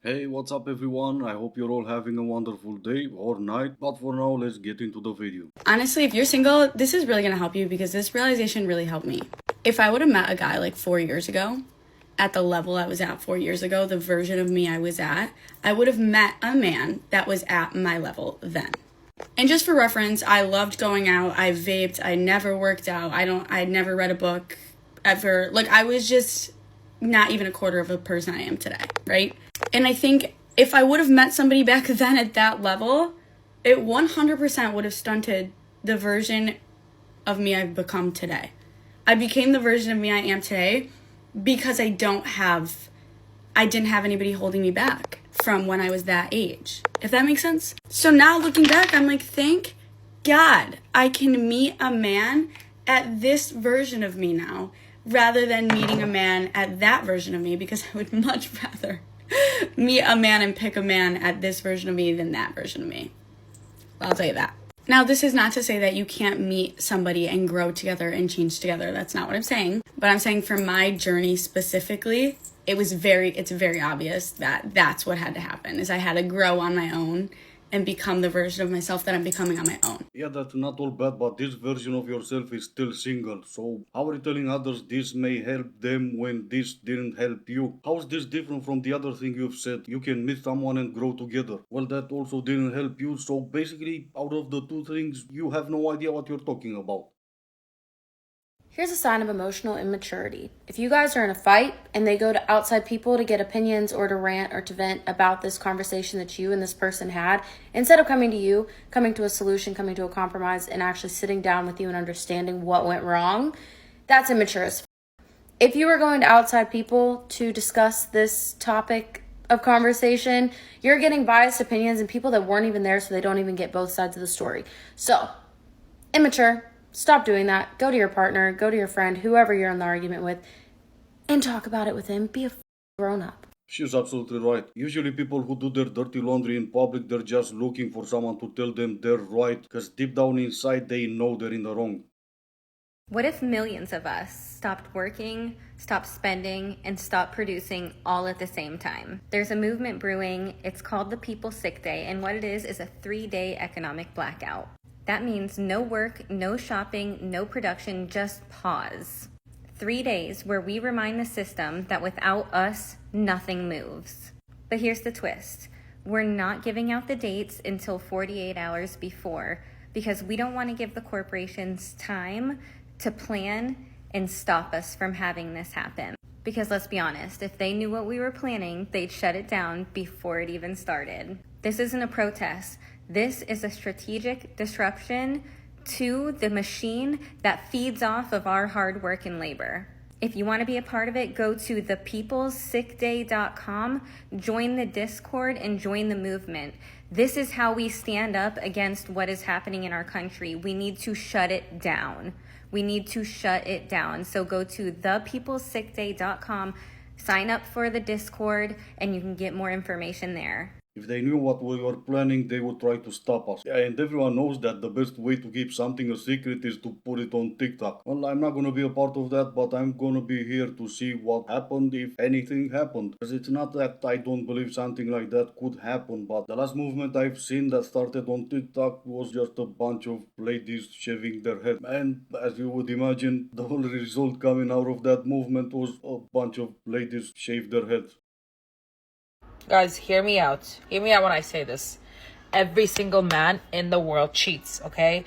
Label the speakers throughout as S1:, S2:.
S1: Hey, what's up everyone? I hope you're all having a wonderful day or night, but for now, let's get into the video.
S2: Honestly, if you're single, this is really going to help you because this realization really helped me. If I would have met a guy like 4 years ago, at the level I was at 4 years ago, the version of me I was at, I would have met a man that was at my level then. And just for reference, I loved going out. I vaped. I never worked out. I never read a book ever. Like, I was just not even a quarter of a person I am today, right? And I think if I would have met somebody back then at that level, it 100% would have stunted the version of me I've become today. I became the version of me I am today because I didn't have anybody holding me back from when I was that age, if that makes sense. So now looking back, I'm like, thank God I can meet a man at this version of me now rather than meeting a man at that version of me, because I would much rather meet a man and pick a man at this version of me than that version of me. I'll tell you that. Now, this is not to say that you can't meet somebody and grow together and change together. That's not what I'm saying. But I'm saying for my journey specifically, it's very obvious that that's what had to happen, is I had to grow on my own and become the version of myself that I'm becoming on my own.
S1: Yeah, that's not all bad, but this version of yourself is still single. So, how are you telling others this may help them when this didn't help you? How is this different from the other thing you've said? You can meet someone and grow together. Well, that also didn't help you. So, basically, out of the two things, you have no idea what you're talking about.
S3: Here's a sign of emotional immaturity. If you guys are in a fight and they go to outside people to get opinions or to rant or to vent about this conversation that you and this person had, instead of coming to you, coming to a solution, coming to a compromise, and actually sitting down with you and understanding what went wrong, that's immature as f. If you were going to outside people to discuss this topic of conversation, you're getting biased opinions and people that weren't even there, so they don't even get both sides of the story. So, immature. Stop doing that. Go to your partner, go to your friend, whoever you're in the argument with, and talk about it with him. Be a grown up.
S1: She's absolutely right. Usually, people who do their dirty laundry in public, they're just looking for someone to tell them they're right, because deep down inside, they know they're in the wrong.
S4: What if millions of us stopped working, stopped spending, and stopped producing all at the same time? There's a movement brewing. It's called the People's Sick Day, and what it is a 3-day economic blackout. That means no work, no shopping, no production, just pause. 3 days where we remind the system that without us, nothing moves. But here's the twist. We're not giving out the dates until 48 hours before because we don't want to give the corporations time to plan and stop us from having this happen. Because let's be honest, if they knew what we were planning, they'd shut it down before it even started. This isn't a protest. This is a strategic disruption to the machine that feeds off of our hard work and labor. If you want to be a part of it, go to thepeoplesickday.com, join the Discord, and join the movement. This is how we stand up against what is happening in our country. We need to shut it down. We need to shut it down. So go to thepeoplesickday.com, sign up for the Discord, and you can get more information there.
S1: If they knew what we were planning, they would try to stop us. Yeah, and everyone knows that the best way to keep something a secret is to put it on TikTok. Well, I'm not gonna be a part of that, but I'm gonna be here to see what happened, if anything happened. Because it's not that I don't believe something like that could happen, but the last movement I've seen that started on TikTok was just a bunch of ladies shaving their head. And as you would imagine, the whole result coming out of that movement was a bunch of ladies shave their heads.
S5: Guys, hear me out. Hear me out when I say this. Every single man in the world cheats, okay?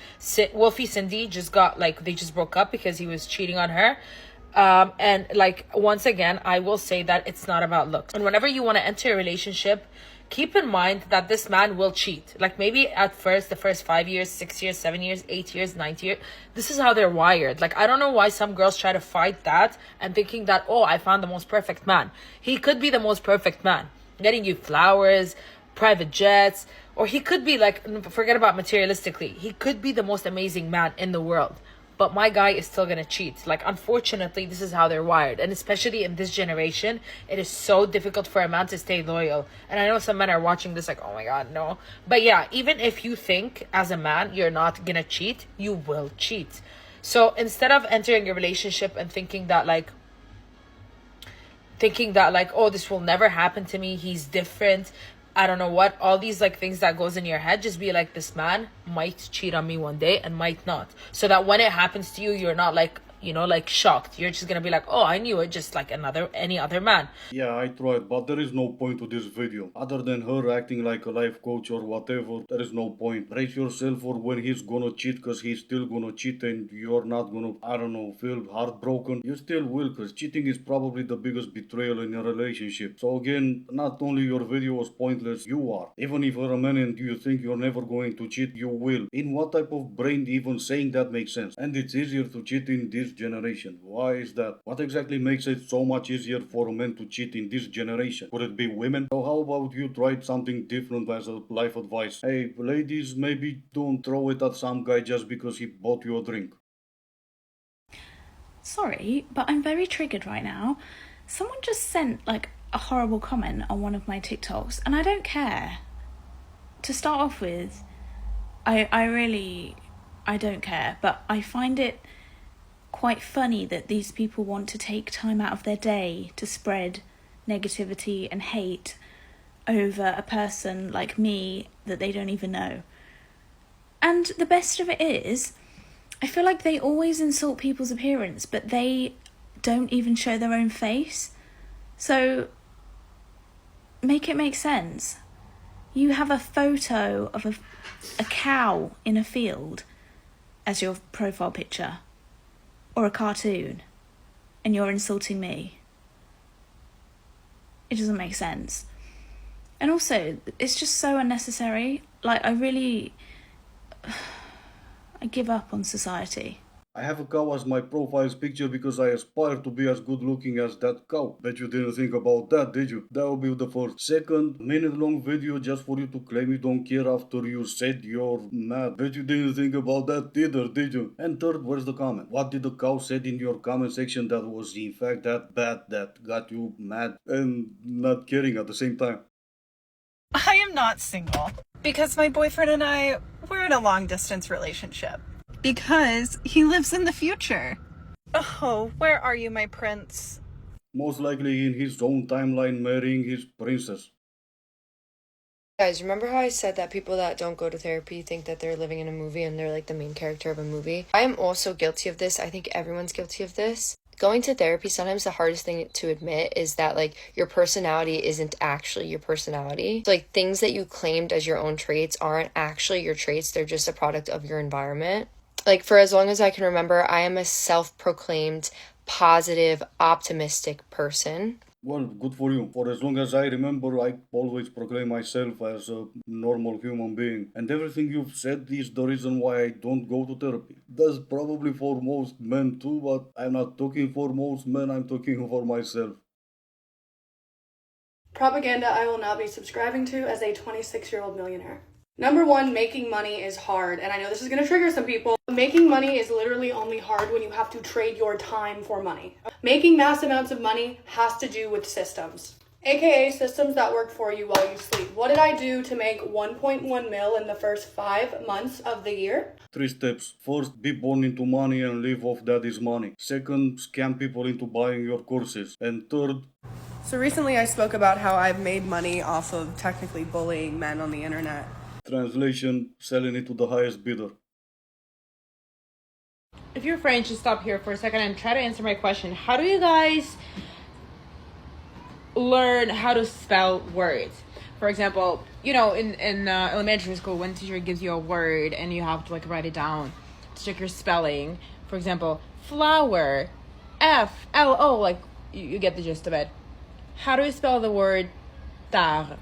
S5: Wolfie Cindy just they just broke up because he was cheating on her. And once again, I will say that it's not about looks. And whenever you want to enter a relationship, keep in mind that this man will cheat. Like maybe at first, the first 5 years, 6 years, 7 years, 8 years, 9 years, this is how they're wired. Like, I don't know why some girls try to fight that and thinking that, oh, I found the most perfect man. He could be the most perfect man, getting you flowers, private jets, or he could be forget about materialistically. He could be the most amazing man in the world. But my guy is still gonna cheat. Like, unfortunately, this is how they're wired. And especially in this generation, it is so difficult for a man to stay loyal. And I know some men are watching this like, oh my God, no. But yeah, even if you think as a man you're not gonna cheat, you will cheat. So instead of entering a relationship and thinking that thinking that like, oh, this will never happen to me, he's different, I don't know what, all these like things that goes in your head, just be like, this man might cheat on me one day and might not, so that when it happens to you, you're not like, you know, like shocked. You're just gonna be like, oh, I knew it, just like any other man.
S1: Yeah, I tried, but there is no point to this video. Other than her acting like a life coach or whatever, there is no point. Brace yourself for when he's gonna cheat, cause he's still gonna cheat and you're not gonna, I don't know, feel heartbroken. You still will, cause cheating is probably the biggest betrayal in a relationship. So again, not only your video was pointless, you are. Even if you're a man and you think you're never going to cheat, you will. In what type of brain even saying that makes sense? And it's easier to cheat in this generation. Why is that? What exactly makes it so much easier for men to cheat in this generation? Could it be women? So how about you try something different as a life advice? Hey, ladies, maybe don't throw it at some guy just because he bought you a drink.
S6: Sorry, but I'm very triggered right now. Someone just sent like a horrible comment on one of my TikToks, and I don't care. To start off with, I don't care, but I find it quite funny that these people want to take time out of their day to spread negativity and hate over a person like me that they don't even know. And the best of it is, I feel like they always insult people's appearance, but they don't even show their own face. So make it make sense. You have a photo of a cow in a field as your profile picture, or a cartoon, and you're insulting me. It doesn't make sense. And also, it's just so unnecessary. Like, I give up on society.
S1: I have a cow as my profile picture because I aspire to be as good looking as that cow. Bet you didn't think about that, did you? That will be the first. Second, minute long video just for you to claim you don't care after you said you're mad. Bet you didn't think about that either, did you? And third, where's the comment? What did the cow said in your comment section that was in fact that bad that got you mad and not caring at the same time?
S7: I am not single because my boyfriend and I, we're in a long distance relationship. Because he lives in the future. Oh, where are you, my prince?
S1: Most likely in his own timeline marrying his princess.
S8: Guys, remember how I said that people that don't go to therapy think that they're living in a movie and they're like the main character of a movie? I am also guilty of this. I think everyone's guilty of this. Going to therapy, sometimes the hardest thing to admit is that like your personality isn't actually your personality. So, like things that you claimed as your own traits aren't actually your traits. They're just a product of your environment. Like, for as long as I can remember, I am a self-proclaimed, positive, optimistic person.
S1: Well, good for you. For as long as I remember, I always proclaim myself as a normal human being. And everything you've said is the reason why I don't go to therapy. That's probably for most men too, but I'm not talking for most men, I'm talking for myself.
S9: Propaganda I will not be subscribing to as a 26-year-old millionaire. Number one, making money is hard, and I know this is going to trigger some people. Making money is literally only hard when you have to trade your time for money. Making mass amounts of money has to do with systems, aka systems that work for you while you sleep. What did I do to make 1.1 mil in the first 5 months of the year?
S1: 3 steps. First, be born into money and live off daddy's money. Second, scam people into buying your courses. And third,
S10: so recently I spoke about how I've made money off of technically bullying men on the internet.
S1: translation, selling it to the highest bidder.
S5: If you're French, just stop here for a second and try to answer my question. How do you guys learn how to spell words? For example, you know, in elementary school, when teacher gives you a word and you have to like write it down to check your spelling. For example, flower, F-L-O, like you get the gist of it. How do you spell the word tard?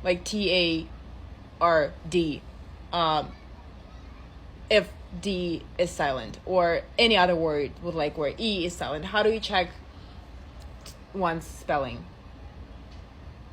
S5: Like T-A-R-D. If D is silent, or any other word with like where E is silent, how do you check one's spelling?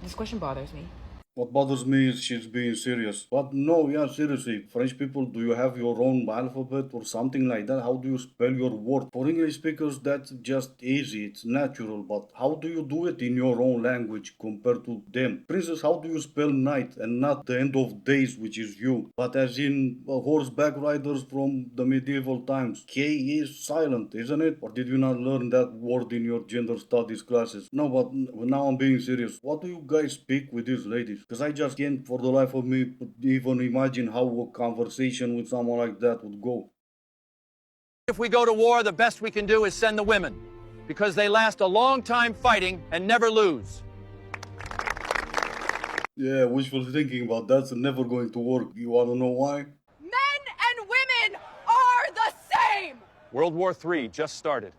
S5: This question bothers me.
S1: What bothers me is she's being serious. But no, yeah, seriously, French people, do you have your own alphabet or something like that? How do you spell your word? For English speakers, that's just easy, it's natural. But how do you do it in your own language compared to them? Princess, how do you spell night and not the end of days, which is you? But as in horseback riders from the medieval times, K is silent, isn't it? Or did you not learn that word in your gender studies classes? No, but now I'm being serious. What do you guys speak with these ladies? Because I just can't for the life of me even imagine how a conversation with someone like that would go.
S11: If we go to war, the best we can do is send the women, because they last a long time fighting and never lose.
S1: Yeah, wishful thinking, but that's never going to work. You wanna know why?
S12: Men and women are the same!
S11: World War III just started.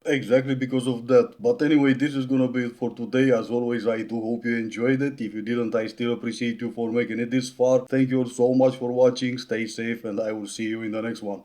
S1: Exactly because of that. But anyway, this is gonna be it for today. As always, I do hope you enjoyed it. If you didn't, I still appreciate you for making it this far. Thank you all so much for watching. Stay safe, and I will see you in the next one.